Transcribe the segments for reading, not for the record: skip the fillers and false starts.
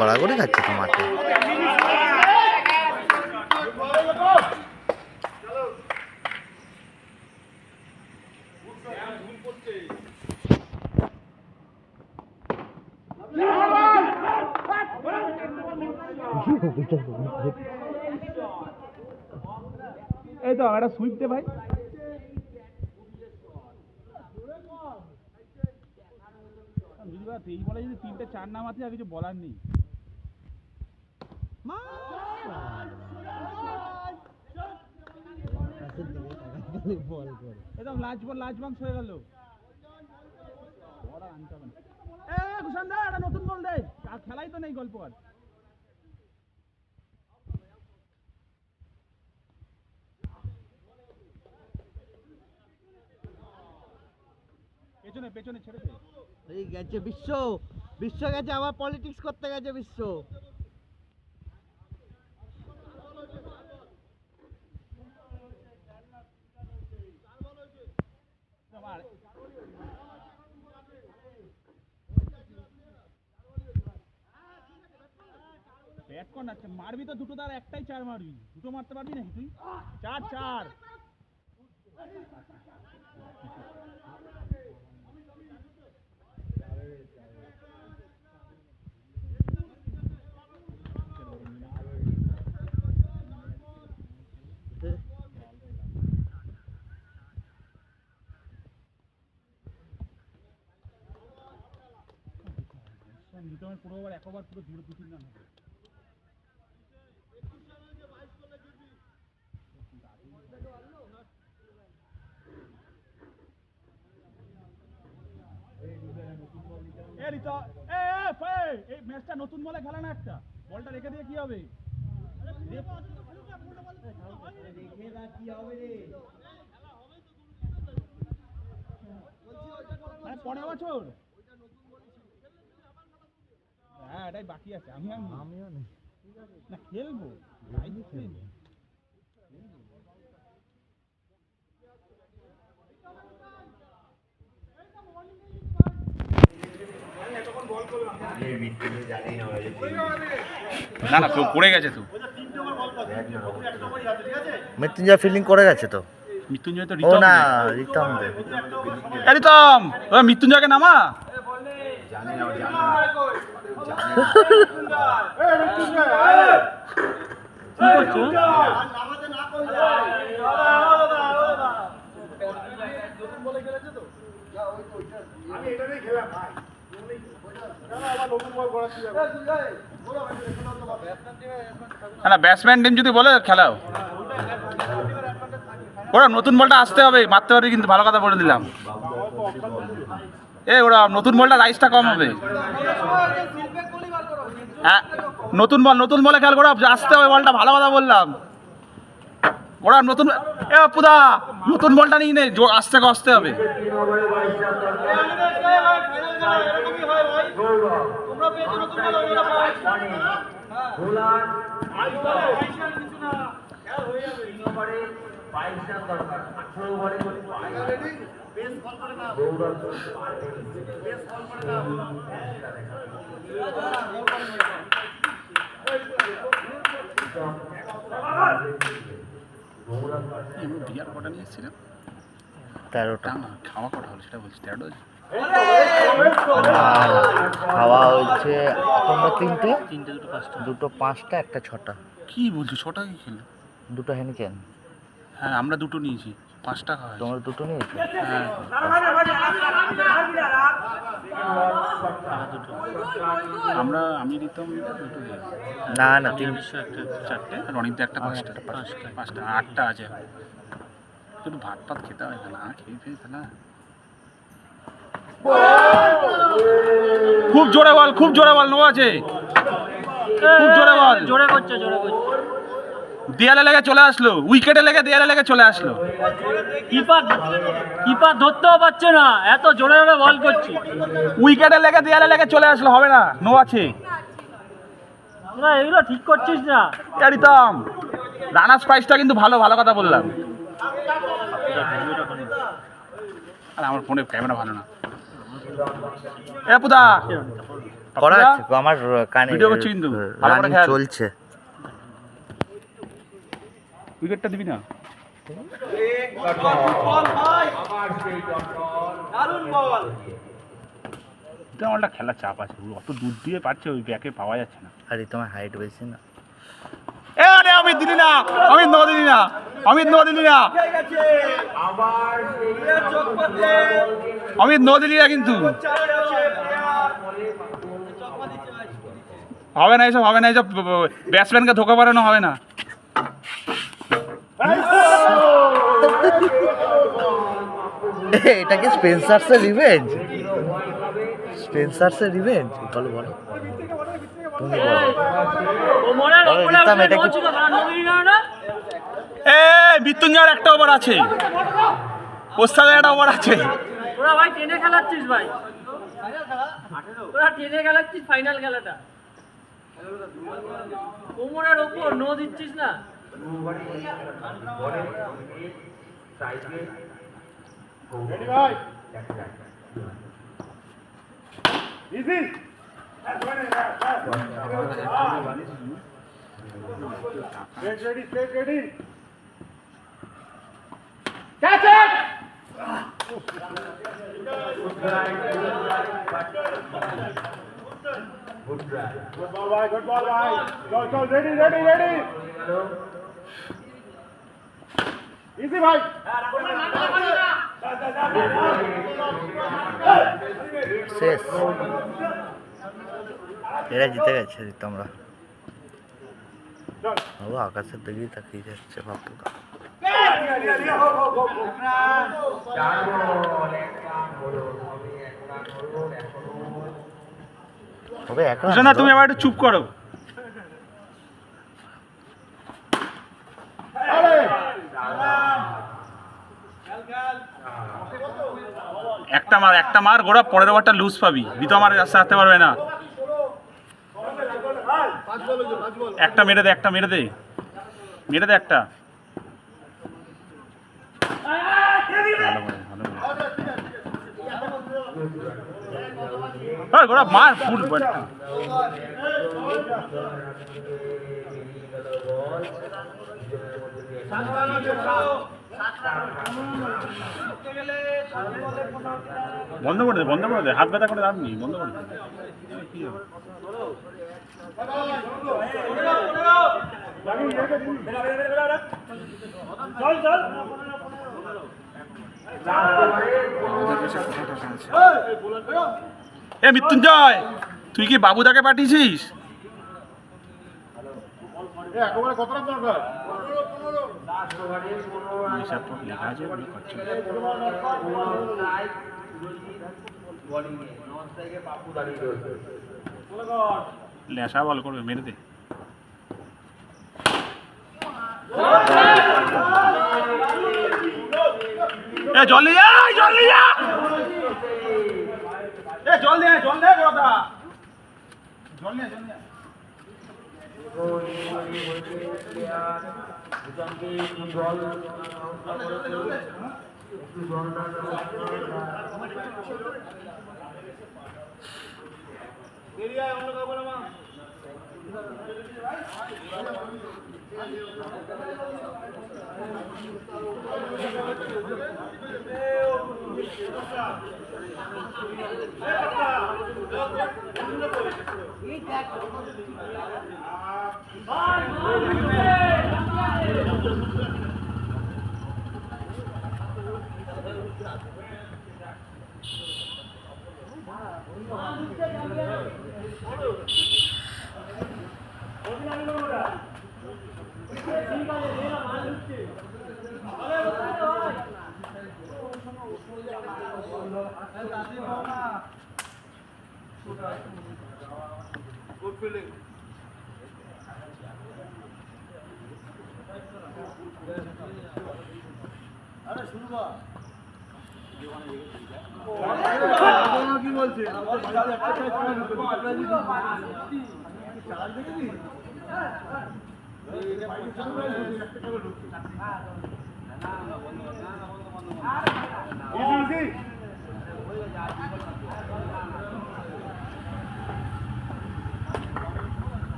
গড়াগড়ি খাচ্ছে তো মাঠে। এই তো একটা সুইপ দে ভাই। এই বলে যদি 3টে 4 না মারতে আর কিছু বলার নেই। একদম লাজ বাংশ হয়ে গেল। কুষাণ দা একটা নতুন বল দে, আর খেলাই তো নেই গল্প আর। পেছনে পেছনে ছেড়ে দে। এই গেছে বিশ্ব গেছে, আবার পলিটিক্স করতে গেছে বিশ্ব। ব্যাট কর না, মারবি তো দুটো, তার একটাই 4 মারবি, দুটো মারতে পারবি নাকি তুই? 4 নিতমের পুরো ওভার এক ওভার পুরো 0-2-3 রান হবে। এই ম্যাচটা নতুন বলে খেলা না, একটা বলটা রেখে দিয়ে কি হবে? পরের বছর হ্যাঁ এটাই বাকি আছে। আমিও নেই না, খেলবো না না, পড়ে গেছে তো। মৃত্যুঞ্জয় ফিল্ডিং করে গেছে তো। মৃত্যুঞ্জয় তো ও না, রিতম দে। রিতম ওই মৃত্যুঞ্জয়কে নামা। না ব্যাটসম্যান টিম যদি বলে খেলাও, ওরা নতুন বলটা আসতে হবে, মারতে পারবি কিন্তু, ভালো কথা বলে দিলাম। ওরা নতুন বলটা রাইসটা কম হবে। হ্যাঁ নতুন বলে খেয়াল করা আসতে হবে বলটা, ভালো কথা বললাম। ওরা নতুন পুদা নতুন বলটা নিয়ে নেই, আসতে হবে। বিয়ার কটা নিয়ে এসেছিলাম? 13টা। খাওয়া কটা হলো সেটা বলছি, 13টা খাওয়া হয়েছে তোমরা 3টে, 2টো 5টা, একটা 6টা। কি বলছো? 6টা কি খেলো? 2টো হেনিকেন। হ্যাঁ আমরা 2টো নিয়েছি, 5টা খাওয়া। তোমরা 2টো নিয়েছো? হ্যাঁ আমি রিতম 2টো নিয়েছি। না না, 4টে, আর অনেকটা একটা 5টা, 8টা আছে। একটু ভাত খেতে হয় না, খেয়ে ফেলা। খুব জোরে বল নো আছে, খুব জোরে বল। জোরে করছে দেয়ালে লেগে চলে আসলো, উইকেটে লেগে দেয়ালে লেগে চলে আসলো। কিপার ধরতেও পারছে না, এত জোরে বল করছি। উইকেটে লেগে দেয়ালে লেগে চলে আসলো, হবে না, নো আছে। না এগুলো ঠিক করছিস না। রিতম রানার্স প্রাইজটা কিন্তু ভালো কথা বললাম। আর আমার ফোনে ক্যামেরা ভালো না। এ পুদা করা আছে তো, আমার কানে ভিডিও করছি কিন্তু, ভালো করে রানিং খেয়াল। চলছে। উইকেটটা দিবি না? বলটা খেলার চাপ আছে, অত দূর দিয়ে পাচ্ছে, ওই ব্যাকে পাওয়া যাচ্ছে না। আরে তোমার হাইট বেশি না। এ আরে অমিত দিলি না, অমিত ন দিলি না, অমিত ন দিলি না, অমিত ন দিলি না কিন্তু। হবে না এসব, হবে না এসব, ব্যাটসম্যানকে ধোকা পারানো হবে না। এটা কি স্পেন্সার্সের রিভেঞ্জ? স্পেন্সার্সের রিভেঞ্জ বলো বলো, তুমি বলো। দিতাম এটা কি? এ মৃত্যুঞ্জয়ের একটা ওভার আছে, ওস্তাদের একটা ওভার আছে। ওরা ভাই টেনে খেলাচ্ছিস ভাই, ওরা টেনে খেলাচ্ছিস ফাইনাল খেলাটা। কোমরের ওপর নো দিচ্ছিস না। শেষ, এরা জিতে গেছে। তোমরা বাবু আকাশের দিকেই তাকিয়ে যাচ্ছে বাপুটা। তবে এখন না, তুমি আবার একটু চুপ করো। একটা মার গোড়া, পরের ওভারটা লুজ পাবি, বিতো আমার রাস্তা আসতে পারবে না। একটা মেরে দে, একটা মেরে দে, মেরে দে একটা। গোড়া মার ফুল। বন্ধ করে দে, বন্ধ করে দে, হাত ব্যথা করে লাভ নেই, বন্ধ করে দে। এ মৃত্যুঞ্জয়, তুই কি বাবুদাকে পাঠিয়েছিস? লেসা বল করবে, মেরে দে। এ জল নিয়ে যা, জল নিয়ে যা, এ জল দে, জল দে, কথা জল নিয়ে, জল নিয়ে।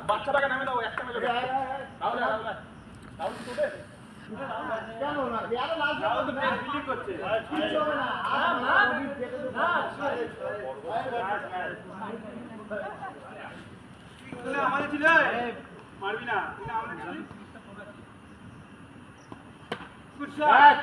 বাচ্চাটাকে নামে দাও একটা মেলে আমাদের ছিল মারবি না গুড শট